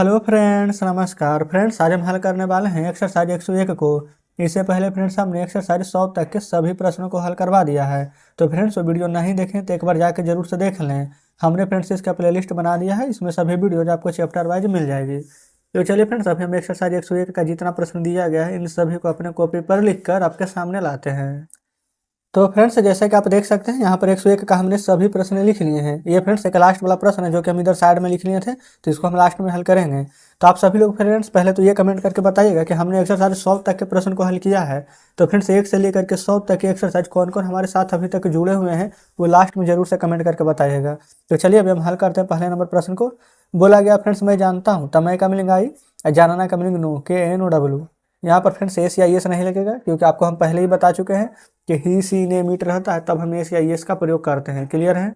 Hello friends, नमस्कार friends. आज हम हल करने वाले हैं एक्सरसाइज 101 को। इससे पहले फ्रेंड्स हमने एक्सरसाइज 100 तक के सभी प्रश्नों को हल करवा दिया है। तो फ्रेंड्स वो वीडियो नहीं देखें तो एक बार जाके जरूर से देख लें। हमने फ्रेंड्स इसका प्लेलिस्ट बना दिया है, इसमें सभी वीडियोज आपको चैप्टर वाइज मिल जाएगी। तो चलिए फ्रेंड्स, अभी हम एक्सरसाइज 101 का जितना प्रश्न दिया गया है इन सभी को अपने कॉपी पर लिख कर आपके सामने लाते हैं। तो फ्रेंड्स जैसे कि आप देख सकते हैं यहाँ पर 101 का हमने सभी प्रश्न लिख लिए हैं। ये फ्रेंड्स एक लास्ट वाला प्रश्न है जो कि हम इधर साइड में लिख लिए थे, तो इसको हम लास्ट में हल करेंगे। तो आप सभी लोग फ्रेंड्स पहले तो ये कमेंट करके बताइएगा कि हमने एक्सरसाइज 100 तक के प्रश्न को हल किया है। तो फ्रेंड्स 1 से लेकर के 100 तक के एक्सरसाइज कौन कौन हमारे साथ अभी तक जुड़े हुए हैं वो लास्ट में जरूर से कमेंट करके बताइएगा। तो चलिए अभी हम हल करते हैं पहले नंबर प्रश्न को। बोला गया फ्रेंड्स मैं जानता हूँ तमय का मीनिंग आई, जानना का मीनिंग नो, KNOW। यहाँ पर फ्रेंड्स एस या एस नहीं लगेगा क्योंकि आपको हम पहले ही बता चुके हैं कि ही सी ने मीट रहता है तब हम एस या एस का प्रयोग करते हैं। क्लियर है।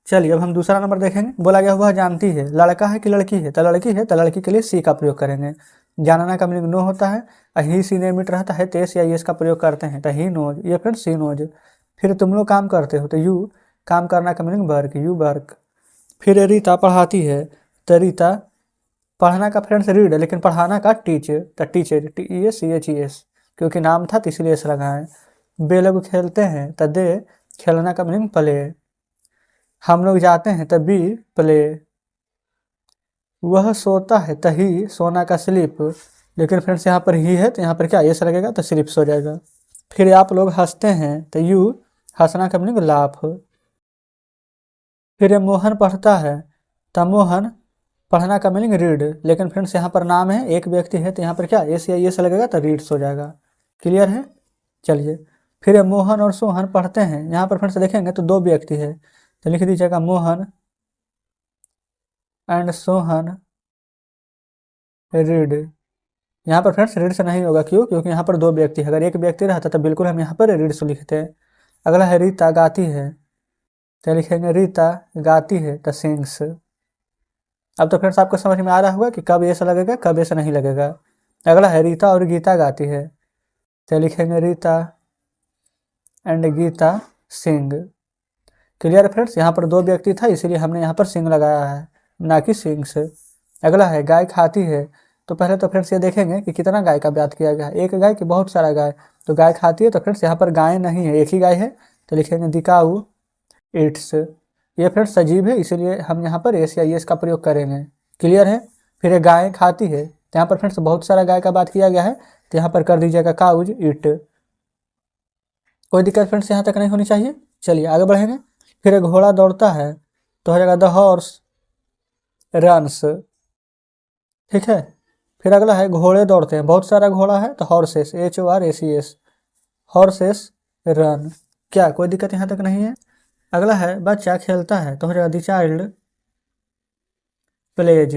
चलिए अब हम दूसरा नंबर देखेंगे। बोला गया वह जानती है लड़का है कि लड़की है, तो लड़की है तो लड़की के लिए सी का प्रयोग करेंगे। जानना का मीनिंग नो होता है और ही सी ने मीट रहता है तो एस या एस का प्रयोग करते हैं, तो ही नोज, ये फ्रेंड्स सी नोज। फिर तुम लोग काम करते हो तो यू, काम करना का मीनिंग वर्क, यू वर्क। फिर रीता पढ़ाती है तो रीता, पढ़ना का फ्रेंड्स रीड है लेकिन पढ़ाना का टीच, तो टीचर, TEACHES, क्योंकि नाम था तो इसलिए इस लगाएं। बे लोग खेलते हैं तो दे, खेलना का मीनिंग प्ले। हम लोग जाते हैं तो बी, प्ले। वह सोता है तो ही, सोना का स्लीप, लेकिन फ्रेंड्स यहाँ पर ही है तो यहाँ पर क्या एस लगेगा तो स्लीप सो जाएगा। फिर आप लोग हंसते हैं तो यू, हंसना का मीनिंग लाफ। फिर मोहन पढ़ता है तो मोहन, पढ़ना का मीनिंग रीड, लेकिन फ्रेंड्स यहाँ पर नाम है एक व्यक्ति है तो यहाँ पर क्या एस या एस लगेगा तो रीड्स हो जाएगा। क्लियर है। चलिए फिर मोहन और सोहन पढ़ते हैं। यहाँ पर फ्रेंड्स देखेंगे तो दो व्यक्ति है तो लिख दीजिएगा मोहन एंड सोहन रीड। यहाँ पर फ्रेंड्स रीड से नहीं होगा, क्यों? क्योंकि यहाँ पर दो व्यक्ति है। अगर एक व्यक्ति रहता तो बिल्कुल हम यहाँ पर रीड्स लिखते हैं। अगला है रीता गाती है तो लिखेंगे रीता गाती है तो सिंग्स। अब तो फ्रेंड्स आपको समझ में आ रहा होगा कि कब ऐसा लगेगा कब ऐसा नहीं लगेगा। अगला है रीता और गीता गाती है तो लिखेंगे Rita and Gita sing. Clear friends, यहाँ पर दो व्यक्ति था इसीलिए हमने यहाँ पर सिंग लगाया है, ना कि सिंग्स। अगला है गाय खाती है। तो पहले तो फ्रेंड्स ये देखेंगे कि कितना गाय का बात किया गया है, एक गाय कि बहुत सारा गाय। तो गाय खाती है तो फ्रेंड्स यहाँ पर गाय नहीं है, एक ही गाय है तो लिखेंगे दिकाऊ इट्स। ये फ्रेंड्स सजीव है इसीलिए हम यहाँ पर एस या एस का प्रयोग करेंगे। क्लियर है। फिर ये गाय खाती है तो यहाँ पर फ्रेंड्स बहुत सारा गाय का बात किया गया है तो यहाँ पर कर दीजिएगा काउज इट। कोई दिक्कत फ्रेंड्स यहाँ तक नहीं होनी चाहिए। चलिए आगे बढ़ेंगे। फिर घोड़ा दौड़ता है तो हो जाएगा द हॉर्स रन्स। ठीक है। फिर अगला है घोड़े दौड़ते हैं, बहुत सारा घोड़ा है तो हॉर्सेस, HORSES, हॉर्सेस रन। क्या कोई दिक्कत यहाँ तक नहीं है। अगला है बच्चा खेलता है तो हो जाएगा द चाइल्ड प्लेज।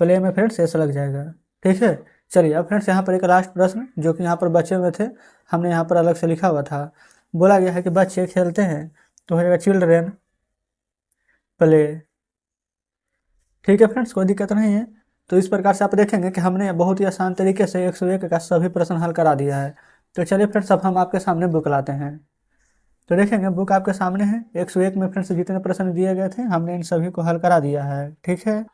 प्ले में फ्रेंड्स ऐसा लग जाएगा। ठीक है। चलिए अब फ्रेंड्स यहाँ पर एक लास्ट प्रश्न जो कि यहाँ पर बचे हुए थे, हमने यहाँ पर अलग से लिखा हुआ था। बोला गया है कि बच्चे खेलते हैं तो हो जाएगा चिल्ड्रेन प्ले। ठीक है फ्रेंड्स, कोई दिक्कत नहीं है। तो इस प्रकार से आप देखेंगे कि हमने बहुत ही आसान तरीके से 101 का सभी प्रश्न हल करा दिया है। तो चलिए फ्रेंड्स अब हम आपके सामने बुक लाते हैं। तो देखेंगे बुक आपके सामने है। 101 में फ्रेंड्स जितने प्रश्न दिए गए थे हमने इन सभी को हल करा दिया है। ठीक है।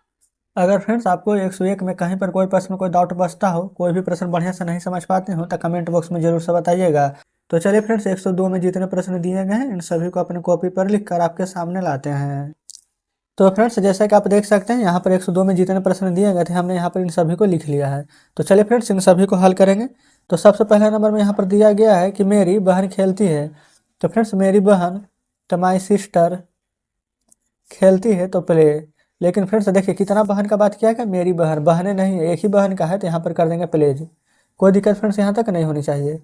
अगर फ्रेंड्स आपको 101 में कहीं पर कोई प्रश्न कोई डाउट बचता हो, कोई भी प्रश्न बढ़िया से नहीं समझ पाते हो तो कमेंट बॉक्स में जरूर से बताइएगा। तो चलिए फ्रेंड्स 102 में जितने प्रश्न दिए गए हैं इन सभी को अपने कॉपी पर लिख कर आपके सामने लाते हैं। तो फ्रेंड्स जैसा कि आप देख सकते हैं यहाँ पर 102 में जितने प्रश्न दिए गए थे हमने यहाँ पर इन सभी को लिख लिया है। तो चलिए फ्रेंड्स इन सभी को हल करेंगे। तो सबसे पहले नंबर में यहाँ पर दिया गया है कि मेरी बहन खेलती है। तो फ्रेंड्स मेरी बहन तो माई सिस्टर, खेलती है तो प्ले। लेकिन फ्रेंड्स देखिए कितना बहन का बात किया है, मेरी बहन, बहनें नहीं है, एक ही बहन का है तो यहाँ पर कर देंगे प्लेज। कोई दिक्कत फ्रेंड्स यहाँ तक नहीं होनी चाहिए।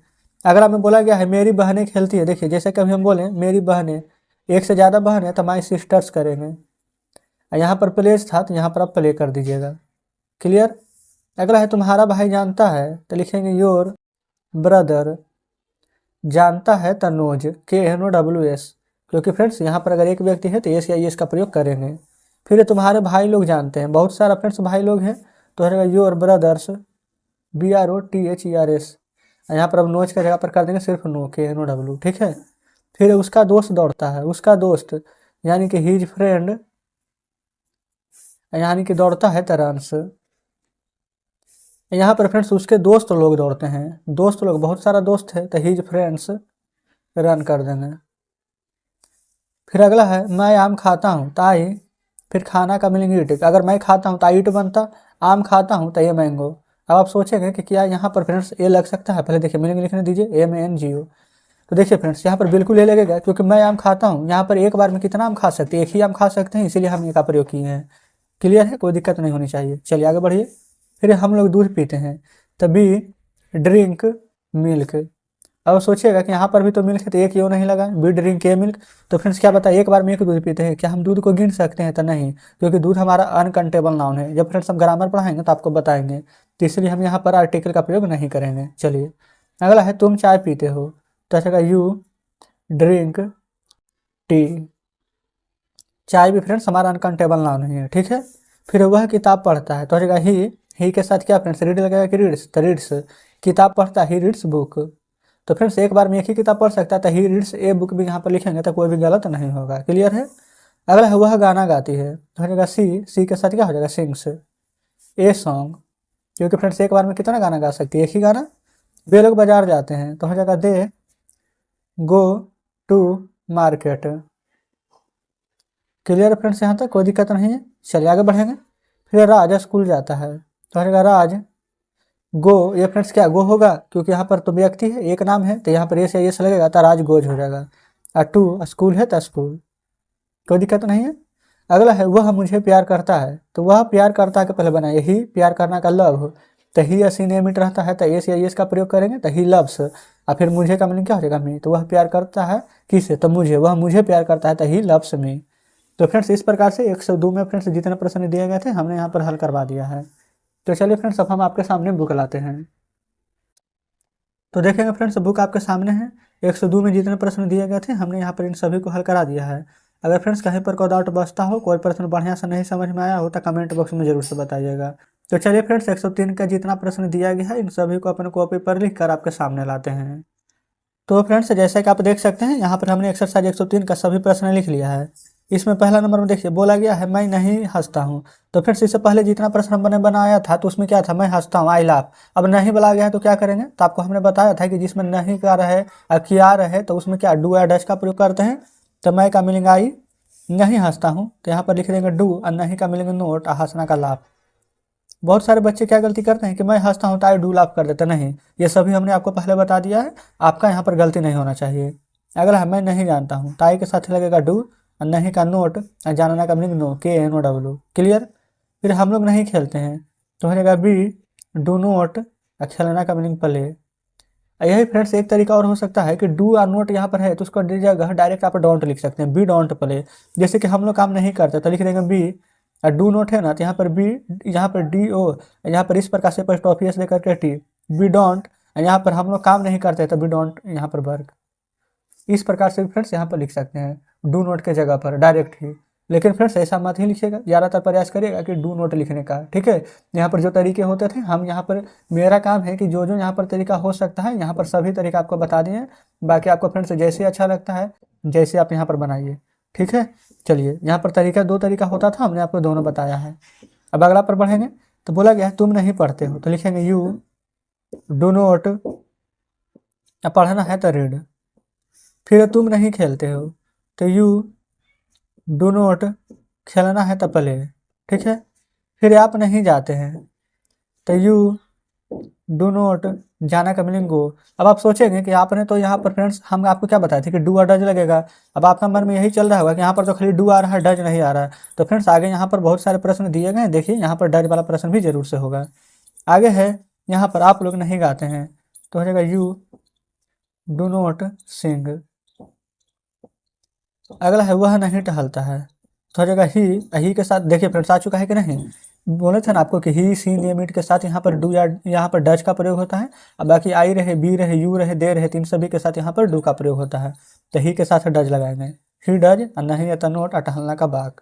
अगर हमें बोला गया है मेरी बहनें खेलती है, देखिए जैसे कभी हम बोलें मेरी बहनें, एक से ज़्यादा बहन है तो माई सिस्टर्स करेंगे। यहाँ पर प्लेज था तो यहाँ पर आप प्ले कर दीजिएगा। क्लियर। अगला है तुम्हारा भाई जानता है तो लिखेंगे योर ब्रदर, जानता है तो नोज, KNOWS, क्योंकि फ्रेंड्स यहाँ पर अगर एक व्यक्ति है तो एस या एस का प्रयोग करेंगे। फिर तुम्हारे भाई लोग जानते हैं, बहुत सारा फ्रेंड्स भाई लोग हैं तो हो जाएगा योर ब्रदर्स, BROTHERS। यहाँ पर अब नोज का जगह पर कर देंगे सिर्फ नो, KNOW। ठीक है। फिर उसका दोस्त दौड़ता है, उसका दोस्त यानी कि हीज फ्रेंड, यानी कि दौड़ता है तो रन्स। यहाँ पर फ्रेंड्स उसके दोस्त लोग दौड़ते हैं, दोस्त लोग बहुत सारा दोस्त है तो हिज फ्रेंड्स रन कर देंगे। फिर अगला है मैं आम खाता हूँ तो आई, फिर खाना का मीनिंग ईट। अगर मैं खाता हूँ तो ईट बनता, आम खाता हूँ तो ये मैंगो। अब आप सोचेंगे कि क्या यहाँ पर फ्रेंड्स ए लग सकता है, पहले देखिए मीनिंग लिखने दीजिए, MANGO। तो देखिए फ्रेंड्स यहाँ पर बिल्कुल ये लगेगा, क्योंकि मैं आम खाता हूँ, यहाँ पर एक बार में कितना आम खा सकते हैं, एक ही आम खा सकते हैं, इसीलिए हम ये का प्रयोग किए हैं। क्लियर है, कोई दिक्कत नहीं होनी चाहिए। चलिए आगे बढ़िए। फिर हम लोग दूध पीते हैं तभी ड्रिंक मिल्क। अब सोचिएगा कि यहाँ पर भी तो मिल्क है तो एक क्यों नहीं लगा, बी ड्रिंक ए मिल्क। तो फ्रेंड्स क्या बता, एक बार में एक दूध पीते हैं, क्या हम दूध को गिन सकते हैं? तो नहीं, क्योंकि दूध हमारा अनकंटेबल नाउन है। जब फ्रेंड्स हम ग्रामर पढ़ाएंगे तो आपको बताएंगे, तो इसलिए हम यहाँ पर आर्टिकल का प्रयोग नहीं करेंगे। चलिए अगला है तुम चाय पीते हो, तो अच्छा यू ड्रिंक टी। चाय भी फ्रेंड्स हमारा अनकाउंटेबल नाउन नहीं है, ठीक है। फिर वह किताब पढ़ता है, तो हो जाएगा ही के साथ क्या फ्रेंड्स रीड लगेगा कि रीड्स, तो रीड्स किताब पढ़ता है, ही रीड्स बुक। तो फ्रेंड्स एक बार में एक ही किताब पढ़ सकता है, तो ही रीड्स ए बुक भी यहाँ पर लिखेंगे तो कोई भी गलत नहीं होगा। क्लियर है। अगला है वह गाना गाती है, तो हो जाएगा सी के साथ क्या हो जाएगा सिंग्स ए सॉन्ग, क्योंकि फ्रेंड्स एक बार में कितना गाना गा सकती है, एक ही गाना। वे लोग बाजार जाते हैं, तो हो जाएगा they go to market. Clear friends, यहाँ तक कोई दिक्कत नहीं है। चलिए आगे बढ़ेंगे। फिर राज स्कूल जाता है, तो रहेगा राज गो। ये फ्रेंड्स क्या गो होगा, क्योंकि यहाँ पर तो व्यक्ति है, एक नाम है, तो यहाँ पर ये से लगेगा तो राज गोज हो जाएगा। और टू स्कूल है तो स्कूल, कोई दिक्कत नहीं है। अगला है वह मुझे प्यार करता है, तो वह प्यार करता है के पहले बनाइए ही, प्यार करना का लव, तो ही असिनेमिट रहता है तो एस या एस का प्रयोग करेंगे, तो ही लव्स। और फिर मुझे का मीनिंग क्या हो जाएगा मी, तो वह प्यार करता है किसे, तो मुझे, वह मुझे प्यार करता है तो ही लव्स मी। तो फ्रेंड्स इस प्रकार से 102 में फ्रेंड्स जितने प्रश्न दिए गए थे हमने यहाँ पर हल करवा दिया है। तो चलिए फ्रेंड्स अब हम आपके सामने बुक लाते हैं। तो देखेंगे फ्रेंड्स बुक आपके सामने है, 102 में जितने प्रश्न दिए गए थे हमने यहाँ पर इन सभी को हल करा दिया है। अगर फ्रेंड्स कहीं पर कोई डाउट बचता हो, कोई प्रश्न बढ़िया से नहीं समझ में आया हो तो कमेंट बॉक्स में जरूर से बताइएगा। तो चलिए फ्रेंड्स 103 का जितना प्रश्न दिया गया है इन सभी को अपने कॉपी पर लिख कर आपके सामने लाते हैं। तो फ्रेंड्स जैसा कि आप देख सकते हैं यहाँ पर हमने एक्सरसाइज 103 का सभी प्रश्न लिख लिया है। इसमें पहला नंबर में देखिए बोला गया है मैं नहीं हंसता हूँ। तो फ्रेंड्स इससे पहले जितना प्रश्न हमने बनाया था तो उसमें क्या था, मैं हंसता हूँ, आई लाफ। अब नहीं बोला गया है तो क्या करेंगे, तो आपको हमने बताया था कि जिसमें नहीं का रहे किया रहे तो उसमें क्या डू या डज का प्रयोग करते हैं। तो मैं का मिलेंगे आई, नहीं हंसता हूँ तो यहाँ पर लिख देंगे डू, और नहीं का मिलेंगे नोट, और हंसना का लाभ। बहुत सारे बच्चे क्या गलती करते हैं कि मैं हंसता हूँ तो आई डू लाफ कर देते, नहीं, ये सभी हमने आपको पहले बता दिया है, आपका यहाँ पर गलती नहीं होना चाहिए। अगला है मैं नहीं जानता हूँ, तो आई के साथ लगेगा डू, और नहीं का नोट, और जानना का मीनिंग नो, KNOW। क्लियर। फिर हम लोग नहीं खेलते हैं, तो हो जाएगा बी डू नोट, और खेलना का मीनिंग प्ले। यही फ्रेंड्स एक तरीका और हो सकता है कि डू और नोट यहाँ पर है तो उसको जगह डायरेक्ट आप डोंट लिख सकते हैं, बी डोंट प्ले। जैसे कि हम लोग काम नहीं करते तो लिख देंगे बी, और डू नोट है ना तो यहाँ पर बी, यहाँ पर DO, यहाँ पर इस प्रकार से एपोस्ट्रोफी लेकर के टी, बी डोंट, यहाँ पर हम लोग काम नहीं करते तो बी डोंट यहाँ पर वर्क। इस प्रकार से फ्रेंड्स यहाँ पर लिख सकते हैं डू नोट के जगह पर डायरेक्ट ही। लेकिन फ्रेंड्स ऐसा मत ही लिखिएगा, ज़्यादातर प्रयास करिएगा कि डू नोट लिखने का, ठीक है। यहाँ पर जो तरीके होते थे हम यहाँ पर, मेरा काम है कि जो जो यहाँ पर तरीका हो सकता है यहाँ पर सभी तरीका आपको बता दिए। बाकी आपको फ्रेंड्स जैसे अच्छा लगता है जैसे आप यहाँ पर बनाइए, ठीक है। चलिए यहाँ पर तरीका दो तरीका होता था, हमने आपको दोनों बताया है। अब अगला पर बढ़ेंगे। तो बोला गया है तुम नहीं पढ़ते हो, तो लिखेंगे यू डू नोट, पढ़ना है तो रीड। फिर तुम नहीं खेलते हो, तो यू डू नोट, खेलना है तो प्ले, ठीक है। फिर आप नहीं जाते हैं, तो यू डू नोट, जाना का मीनिंग गो। अब आप सोचेंगे कि आपने तो यहाँ पर फ्रेंड्स हम आपको क्या बताए थे कि डू और डज लगेगा। अब आपका मन में यही चल रहा होगा कि यहाँ पर तो खाली डू आ रहा है, डज नहीं आ रहा है। तो फ्रेंड्स आगे यहाँ पर बहुत सारे प्रश्न दिए गए हैं, देखिए यहाँ पर डज वाला प्रश्न भी जरूर से होगा। आगे है यहाँ पर आप लोग नहीं गाते हैं, तो हो जाएगा यू डू नोट सिंग। अगला है वह नहीं टहलता है, तो हो जाएगा ही के साथ, देखिए फ्रेंड्स आ चुका है कि नहीं, बोले थे ना आपको कि ही सी नेम इट के साथ यहाँ पर डू या यहाँ पर डज का प्रयोग होता है। अब बाकी आई रहे, बी रहे, यू रहे, दे रहे, तीन सभी के साथ यहाँ पर डू का प्रयोग होता है। तो ही के साथ डज लगाएंगे, ही डज, और नहीं है तो नोट, और टहलना का बाग।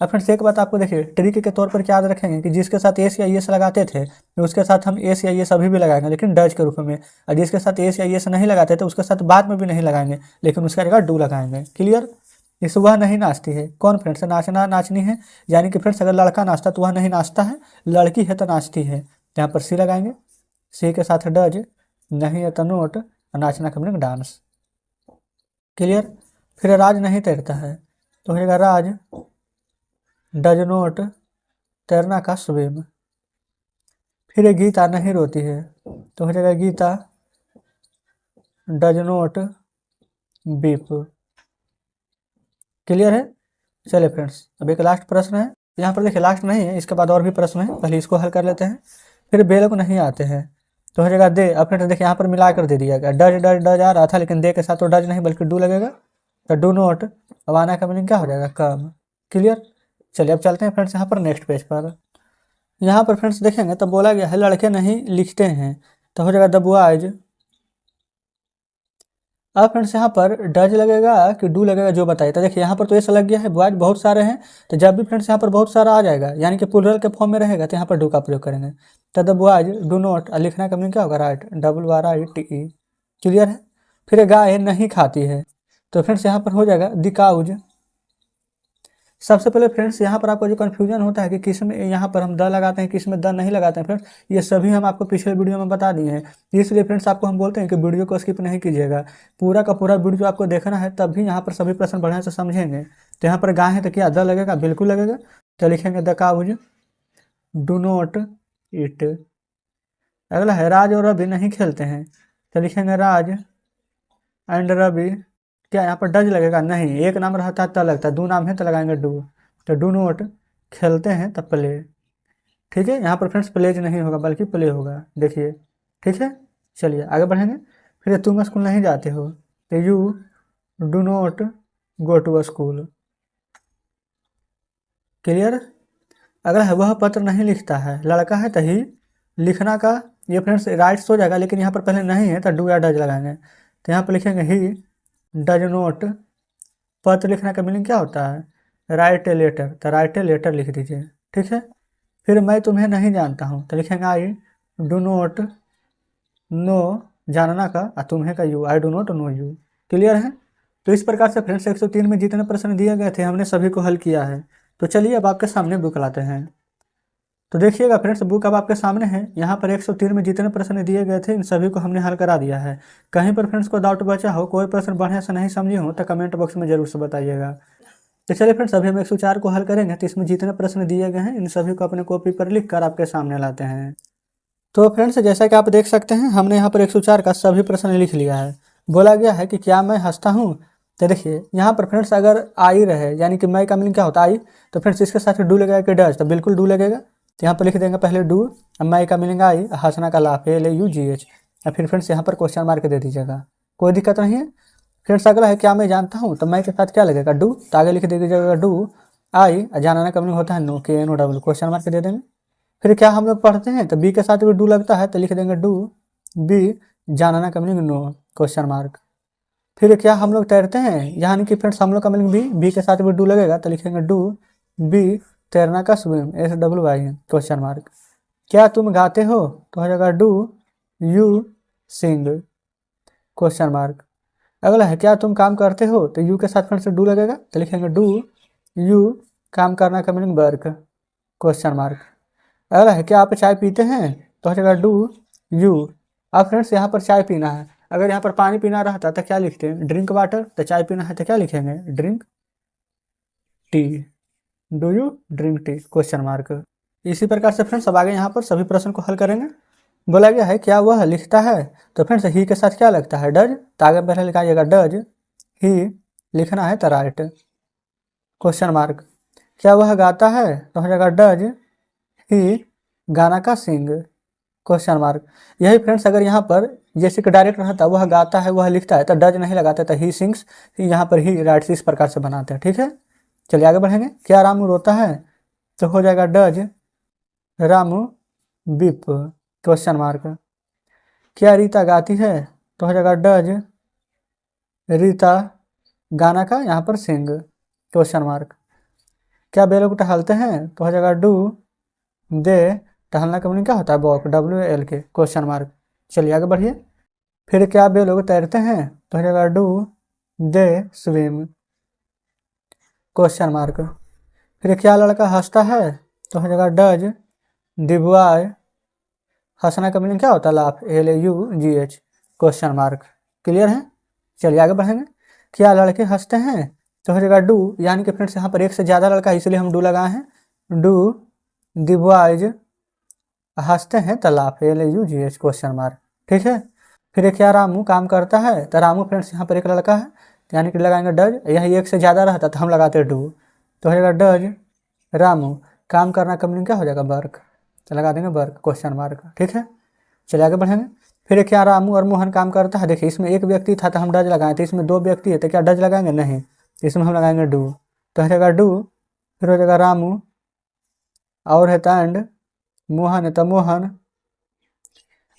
अब फ्रेंड्स एक बात आपको देखिए ट्रिक के तौर पर क्या याद रखेंगे कि जिसके साथ एस या एस लगाते थे तो उसके साथ हम एस या एस अभी भी लगाएंगे लेकिन डज के रूप में, और जिसके साथ एस या एस नहीं लगाते थे उसके साथ बाद में भी नहीं लगाएंगे लेकिन उसका जगह डू लगाएंगे। क्लियर। इस वह नहीं नाचती है। कौन फ्रेंड्स? नाचना नाचनी है, यानी कि फ्रेंड्स अगर लड़का नाचता तो वह नहीं नाचता है, लड़की है तो नाचती है। यहाँ पर सी लगाएंगे, सी के साथ डज, नहीं है तो नोट, नाचना का मीनिंग डांस। क्लियर? फिर राज नहीं तैरता है तो हो जाएगा राज डज नोट तैरना का स्विम। फिर गीता नहीं रोती है तो हो जाएगा Gita does not beep. Clear है? चलिए फ्रेंड्स, अब एक लास्ट प्रश्न है। यहाँ पर देखिए लास्ट नहीं है, इसके बाद और भी प्रश्न है, पहले इसको हल कर लेते हैं। फिर बेल को नहीं आते हैं तो हो जाएगा दे। अब फ्रेंड्स देखिए यहाँ पर मिला कर दे दिया गया, डज डज डज आ रहा था लेकिन दे के साथ तो डज नहीं बल्कि डू लगेगा, तो डू नोट। अब आना का मीनिंग क्या हो जाएगा? कम। क्लियर? चलिए अब चलते हैं फ्रेंड्स यहाँ पर नेक्स्ट पेज पर। यहाँ पर फ्रेंड्स देखेंगे तो बोला गया है लड़के नहीं लिखते हैं, तो हो जाएगा द बॉयज। अब फ्रेंड्स यहाँ पर डज लगेगा कि डू लगेगा जो बताइए। तो देखिए यहाँ पर तो ऐसा लग गया है बॉयज बहुत सारे हैं, तो जब भी फ्रेंड्स यहाँ पर बहुत सारा आ जाएगा यानी कि प्लूरल के फॉर्म में रहेगा तो यहाँ पर डू का प्रयोग करेंगे। तो द बॉयज डू नॉट, लिखना का मीनिंग क्या होगा? Right, WRITE। क्लियर है? फिर गाय नहीं खाती है तो फ्रेंड्स यहाँ पर हो जाएगा द काउज। सबसे पहले फ्रेंड्स यहाँ पर आपको जो कन्फ्यूजन होता है कि किस में यहाँ पर हम द लगाते हैं, किस में द नहीं लगाते हैं फ्रेंड्स, ये सभी हम आपको पिछले वीडियो में बता दिए हैं। इसलिए फ्रेंड्स आपको हम बोलते हैं कि वीडियो को स्किप नहीं कीजिएगा, पूरा का पूरा वीडियो आपको देखना है, तब भी यहाँ पर सभी प्रश्न बढ़िया से समझेंगे। तो यहाँ पर गाय है तो क्या द लगेगा? बिल्कुल लगेगा। तो लिखेंगे the cows do not eat. अगला है राज और रवि नहीं खेलते हैं, तो लिखेंगे राज एंड रवि। क्या यहाँ पर डज लगेगा? नहीं, एक नाम रहता है तब लगता है, दो नाम है तो लगाएंगे डू। तो डू नोट खेलते हैं तब प्ले। ठीक है? यहाँ पर फ्रेंड्स प्लेज नहीं होगा बल्कि प्ले होगा, देखिए। ठीक है? चलिए आगे बढ़ेंगे। फिर तुम स्कूल नहीं जाते हो तो you do not go to school. Clear? अगर है वह पत्र नहीं लिखता है, लड़का है तो ही, लिखना का ये फ्रेंड्स राइट्स हो जाएगा, लेकिन यहाँ पर पहले नहीं है तो डू या डज लगाएंगे। तो यहाँ पर लिखेंगे ही डज नोट, पत्र लिखने का मीनिंग क्या होता है? राइट ए लेटर, तो राइट ए लेटर लिख दीजिए। ठीक है? फिर मैं तुम्हें नहीं जानता हूँ तो लिखेंगे आई डू नोट नो, जानना का, और तुम्हें का you, I do not know you. Clear है? तो इस प्रकार से फ्रेंड्स 103 में जितने प्रश्न दिए गए थे हमने सभी को हल किया है। तो चलिए अब आपके सामने बुक लाते हैं। तो देखिएगा फ्रेंड्स बुक अब आपके सामने है। यहाँ पर 103 में जितने प्रश्न दिए गए थे इन सभी को हमने हल करा दिया है। कहीं पर फ्रेंड्स को डाउट बचा हो, कोई प्रश्न बढ़िया से नहीं समझे हो, तो कमेंट बॉक्स में जरूर से बताइएगा। तो चलिए फ्रेंड्स अभी हम 104 को हल करेंगे, तो इसमें जितने प्रश्न दिए गए हैं इन सभी को अपने कॉपी पर लिख कर आपके सामने लाते हैं। तो फ्रेंड्स जैसा कि आप देख सकते हैं हमने यहाँ पर 104 का सभी प्रश्न लिख लिया है। बोला गया है कि क्या मैं हंसता हूँ, तो देखिए यहाँ पर फ्रेंड्स अगर आई रहे यानी कि मैं का मीनिंग क्या होता है आई, तो फ्रेंड्स इसके साथ डू लगेगा कि डज, तो बिल्कुल डू लगेगा। तो यहाँ पर लिख देंगे पहले डू, मैं का मीनिंग आई, हंसना का लाफ LAUGH, और फिर फ्रेंड्स यहाँ पर क्वेश्चन मार्क दे दीजिएगा, कोई दिक्कत नहीं है। फ्रेंड्स अगला है क्या मैं जानता हूँ, तो मैं के साथ क्या लगेगा? डू, तो आगे लिख दीजिएगा डू आई, जानना का मीनिंग होता है नो, KNOW, क्वेश्चन मार्क दे देंगे। फिर क्या हम लोग पढ़ते हैं, तो बी के साथ भी डू लगता है तो लिख देंगे डू बी, जानना का मीनिंग नो, क्वेश्चन मार्क। फिर क्या हम लोग तैरते हैं, यानी कि फ्रेंड्स हम लोग का मीनिंग बी के साथ भी डू लगेगा तो लिखेंगे डू बी, तैरना का स्विम, SWI, क्वेश्चन मार्क। क्या तुम गाते हो, तो हो जाएगा do you sing, question mark. अगला है क्या तुम काम करते हो, तो यू के साथ फ्रेंड्स डू लगेगा तो लिखेंगे डू यू, काम करना का मीनिंग वर्क, क्वेश्चन मार्क। अगला है क्या आप चाय पीते हैं, तो हो जाएगा डू यू। अब फ्रेंड्स यहाँ पर चाय पीना है, अगर यहाँ पर पानी पीना रहता तो क्या लिखते हैं? Drink water. तो चाय पीना है तो क्या लिखेंगे? Drink tea, do you drink tea, question mark. इसी प्रकार से फ्रेंड्स अब आगे यहाँ पर सभी प्रश्न को हल करेंगे। बोला गया है क्या वह लिखता है, तो फ्रेंड्स ही के साथ क्या लगता है? डज, तो आगे पहले लिखाइएगा डज ही, लिखना है तो राइट, क्वेश्चन मार्क। क्या वह गाता है, तो हो जाएगा डज ही, गाना का सिंग, क्वेश्चन मार्क। यही फ्रेंड्स अगर यहाँ पर जैसे कि डायरेक्ट रहता वह गाता है वह लिखता है तो डज नहीं लगाते, तो ही सिंग्स, यहाँ पर ही राइट्स इस प्रकार से बनाते हैं। ठीक है? चलिए आगे बढ़ेंगे। क्या रामू रोता है, तो हो जाएगा does Ramu beep, question mark. क्या रीता गाती है, तो हो जाएगा डज रीता, गाना का यहाँ पर सिंग, क्वेश्चन मार्क। क्या बे लोग टहलते हैं, तो हो जाएगा डू दे, टहलना का मीनिंग क्या होता है? Walk, WALK, question mark. चलिए आगे बढ़िए। फिर क्या बे लोग तैरते हैं, तो हो जाएगा do they swim. Question mark. फिर क्या लड़का हंसता है, तो हो जाएगा डज द बॉय, हंसना का मीनिंग क्या होता है, laugh, LAUGH, question mark. Clear है। चलिए आगे बढ़ेंगे। क्या लड़के हंसते हैं, तो हो जाएगा डू, यानी कि फ्रेंड्स यहाँ पर एक से ज़्यादा लड़का है इसलिए हम डू लगाए हैं। डू द बॉयज हंसते हैं, तो लाफ, LAUGH, क्वेश्चन मार्क। ठीक है। फिर क्या रामू काम करता है, तो रामू फ्रेंड्स यहाँ पर एक लड़का है यानी कि लगाएंगे डज, यही एक से ज़्यादा रहता तो हम लगाते डू, तो हो जाएगा डज रामू काम करना का मीनिंग क्या हो जाएगा, वर्क, तो लगा देंगे वर्क, क्वेश्चन मार्क। ठीक है। चलिए आगे बढ़ेंगे। फिर क्या रामू और मोहन काम करता है, देखिए इसमें एक व्यक्ति था तो हम डज लगाए थे, इसमें दो व्यक्ति है तो क्या डज लगाएंगे, नहीं, इसमें हम लगाएंगे डू, तो हो जाएगा डू, फिर हो जाएगा रामू और है तो एंड, मोहन है तो मोहन,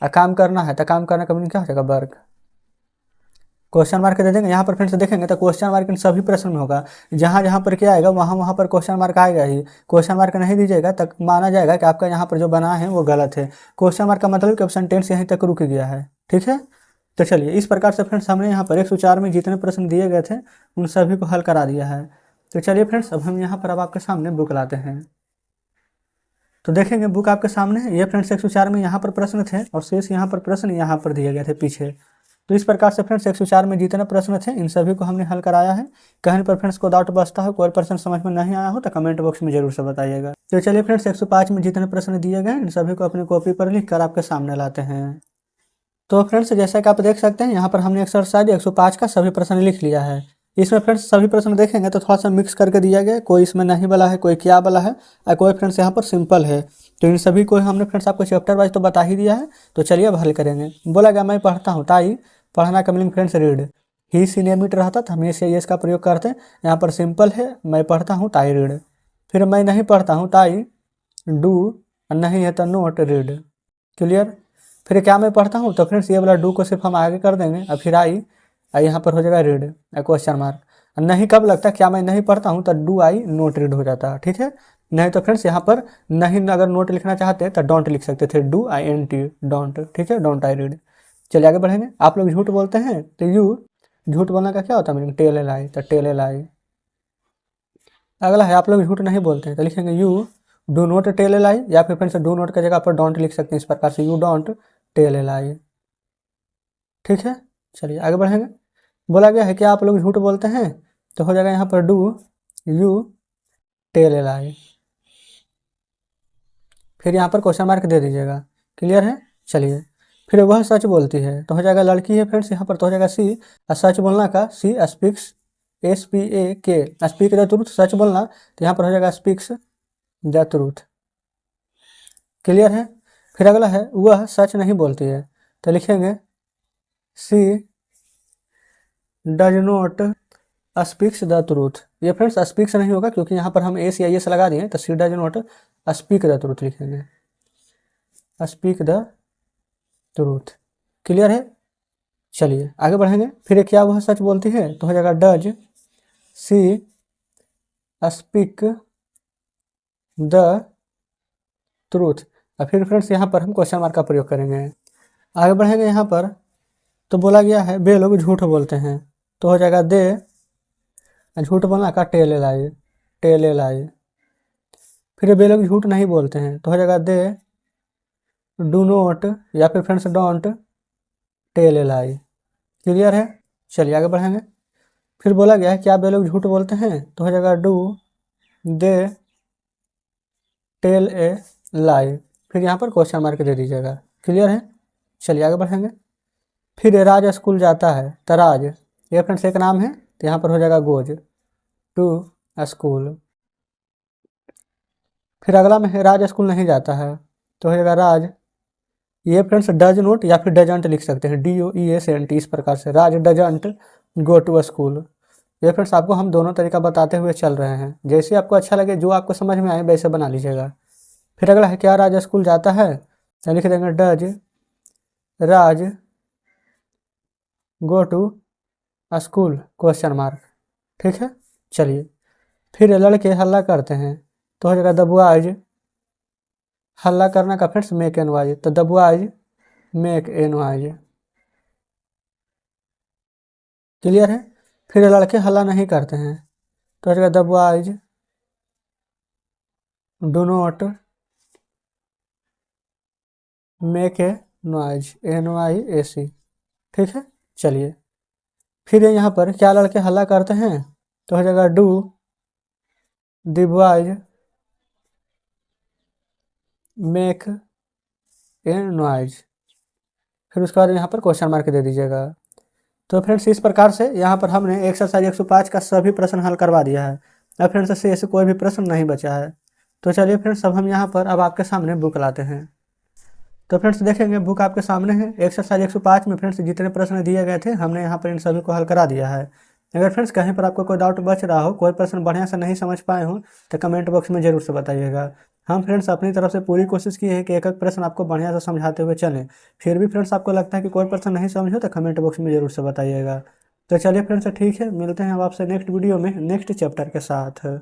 काम करना है तो काम करना का मीनिंग क्या हो जाएगा, वर्क, क्वेश्चन मार्क दे देंगे। यहाँ पर फ्रेंड्स देखेंगे तो क्वेश्चन मार्क इन सभी प्रश्न में होगा, जहाँ जहाँ पर क्या आएगा वहाँ वहाँ पर क्वेश्चन मार्क आएगा ही। क्वेश्चन मार्क नहीं दीजिएगा तक माना जाएगा कि आपका यहाँ पर जो बना है वो गलत है। क्वेश्चन मार्क का मतलब कि अब सेंटेंस यहीं तक रुक गया है। ठीक है। तो चलिए इस प्रकार से फ्रेंड्स हमने यहाँ पर 104 में जितने प्रश्न दिए गए थे उन सभी को हल करा दिया है। तो चलिए फ्रेंड्स अब हम यहाँ पर अब आपके सामने बुक लाते हैं, तो देखेंगे बुक आपके सामने है। ये फ्रेंड्स 104 में यहाँ पर प्रश्न थे और शेष यहाँ पर प्रश्न यहाँ पर दिए गए थे पीछे। तो इस प्रकार से फ्रेंड्स 104 में जितने प्रश्न थे इन सभी को हमने हल कराया है। कहीं पर फ्रेंड्स को डाउट बचता हो, कोई प्रश्न समझ में नहीं आया हो तो कमेंट बॉक्स में जरूर से बताइएगा। तो चलिए फ्रेंड्स 105 में जितने प्रश्न दिए गए इन सभी को अपनी कॉपी पर लिख कर आपके सामने लाते हैं। तो फ्रेंड्स जैसा कि आप देख सकते हैं यहाँ पर हमने एक्सरसाइज 105 का सभी प्रश्न लिख लिया है। इसमें फ्रेंड्स सभी प्रश्न देखेंगे तो थोड़ा सा मिक्स करके दिया गया है, कोई इसमें नहीं वाला है, कोई क्या वाला है और कोई फ्रेंड्स यहाँ पर सिंपल है। तो इन सभी को हमने फ्रेंड्स आपको चैप्टर वाइज तो बता ही दिया है। तो चलिए अब हल करेंगे। बोला गया मैं पढ़ता हूँ ताई, पढ़ना का मीनिंग फ्रेंड्स रीड, ही सी नियमित रहता तो हम ये का प्रयोग करते हैं। यहाँ पर सिंपल है, मैं पढ़ता हूँ ताई रीड। फिर मैं नहीं पढ़ता हूँ ताई डू, नहीं है तो नोट रीड। क्लियर। फिर क्या मैं पढ़ता हूँ, तो फ्रेंड्स ये वाला डू को सिर्फ हम आगे कर देंगे और फिर आई यहाँ पर हो जाएगा रीड, क्वेश्चन मार्क। नहीं कब लगता है, क्या मैं नहीं पढ़ता हूँ तो डू आई नोट रीड हो जाता है। ठीक है। नहीं तो फ्रेंड्स यहाँ पर नहीं अगर नोट लिखना चाहते हैं तो डोंट लिख सकते थे, डू INT डोंट। ठीक है, डोंट आई रीड। चलिए आगे बढ़ेंगे। आप लोग झूठ बोलते हैं तो यू, झूठ बोलने का क्या होता है मीनिंग, टेल ए लाई, तो टेल ए लाई। अगला है आप लोग झूठ नहीं बोलते हैं तो लिखेंगे you do not tell a lie, या फिर फ्रेंड्स डू नॉट की जगह पर डोंट लिख सकते हैं इस प्रकार से, यू डोंट टेल ए लाई। ठीक है। चलिए आगे बढ़ेंगे। बोला गया है कि आप लोग झूठ बोलते हैं, तो हो जाएगा यहाँ पर डू यू टेल ए लाई, फिर यहाँ पर क्वेश्चन मार्क दे दीजिएगा। क्लियर है। चलिए फिर वह सच बोलती है, तो हो जाएगा लड़की है फ्रेंड्स यहाँ पर, तो हो जाएगा सी, सच बोलना का she speaks, SPAK, speak the truth, सच बोलना, तो यहाँ पर हो जाएगा स्पीक्स द ट्रूथ। क्लियर है। फिर अगला है वह सच नहीं बोलती है, तो लिखेंगे she does not speaks the truth. ये फ्रेंड्स स्पीक्स नहीं होगा क्योंकि यहाँ पर हम ACIS लगा दिए, तो she does not speak the truth लिखेंगे, स्पीक द ट्रूथ। क्लियर है। चलिए आगे बढ़ेंगे। फिर क्या वह सच बोलती है, तो हो जाएगा does she speak the truth. और फिर फ्रेंड्स यहाँ पर हम क्वेश्चन मार्क का प्रयोग करेंगे। आगे बढ़ेंगे यहाँ पर। तो बोला गया है वे लोग झूठ बोलते हैं, तो हो जाएगा दे, झूठ बोलना का tell a lie, tell a लाई। फिर वे लोग झूठ नहीं बोलते हैं, तो हो जाएगा दे डू नॉट, या फिर friends don't tell a lie. Clear है। चलिए आगे बढ़ेंगे। फिर बोला गया है क्या वे लोग झूठ बोलते हैं, तो हो जाएगा डू दे टेल ए लाई, फिर यहाँ पर क्वेश्चन मार्क दे दीजिएगा। क्लियर है। चलिए आगे बढ़ेंगे। फिर राज स्कूल जाता है, तो राज ये फ्रेंड्स एक नाम है, तो यहाँ पर हो जाएगा गोज टू स्कूल। फिर अगला में है राज स्कूल नहीं जाता है, तो हो जाएगा राज, ये फ्रेंड्स डज नोट या फिर डजंट लिख सकते हैं, DOESNT, इस प्रकार से राज डजंट गो टू स्कूल। ये फ्रेंड्स आपको हम दोनों तरीका बताते हुए चल रहे हैं, जैसे आपको अच्छा लगे, जो आपको समझ में आए वैसे बना लीजिएगा। फिर अगला है क्या राज स्कूल जाता है, तो लिख देंगे does Raj go to school, question mark. ठीक है। चलिए फिर लड़के हल्ला करते हैं, तो हो जाएगा द बॉयज, हल्ला करना का फ्रेंड्स मेक एन वाइज, तो the boys make an wise. Clear है। फिर लड़के हल्ला नहीं करते हैं, तो हो जाएगा the boys do not make a noise, NOISE। ठीक है, चलिए फिर यहाँ पर क्या लड़के हल्ला करते हैं, तो हो जाएगा do the boys make a noise. फिर उसके बाद यहाँ पर क्वेश्चन मार्क दे दीजिएगा। तो फ्रेंड्स इस प्रकार से यहाँ पर हमने एक्सरसाइज 105 का सभी प्रश्न हल करवा दिया है। अब फ्रेंड्स इससे ऐसे कोई भी प्रश्न नहीं बचा है। तो चलिए फ्रेंड्स अब हम यहाँ पर अब आपके सामने बुक लाते हैं। तो फ्रेंड्स देखेंगे बुक आपके सामने है। एक्सरसाइज 105 में फ्रेंड्स जितने प्रश्न दिए गए थे हमने यहाँ पर इन सभी को हल करा दिया है। अगर फ्रेंड्स कहीं पर आपको कोई डाउट बच रहा हो, कोई प्रश्न बढ़िया से नहीं समझ पाए हो, तो कमेंट बॉक्स में जरूर से बताइएगा। हम फ्रेंड्स अपनी तरफ से पूरी कोशिश की है कि एक एक प्रश्न आपको बढ़िया से समझाते हुए चलें। फिर भी फ्रेंड्स आपको लगता है कि कोई प्रश्न नहीं समझो तो कमेंट बॉक्स में जरूर से बताइएगा। तो चलिए फ्रेंड्स ठीक है, मिलते हैं अब आपसे नेक्स्ट वीडियो में नेक्स्ट चैप्टर के साथ।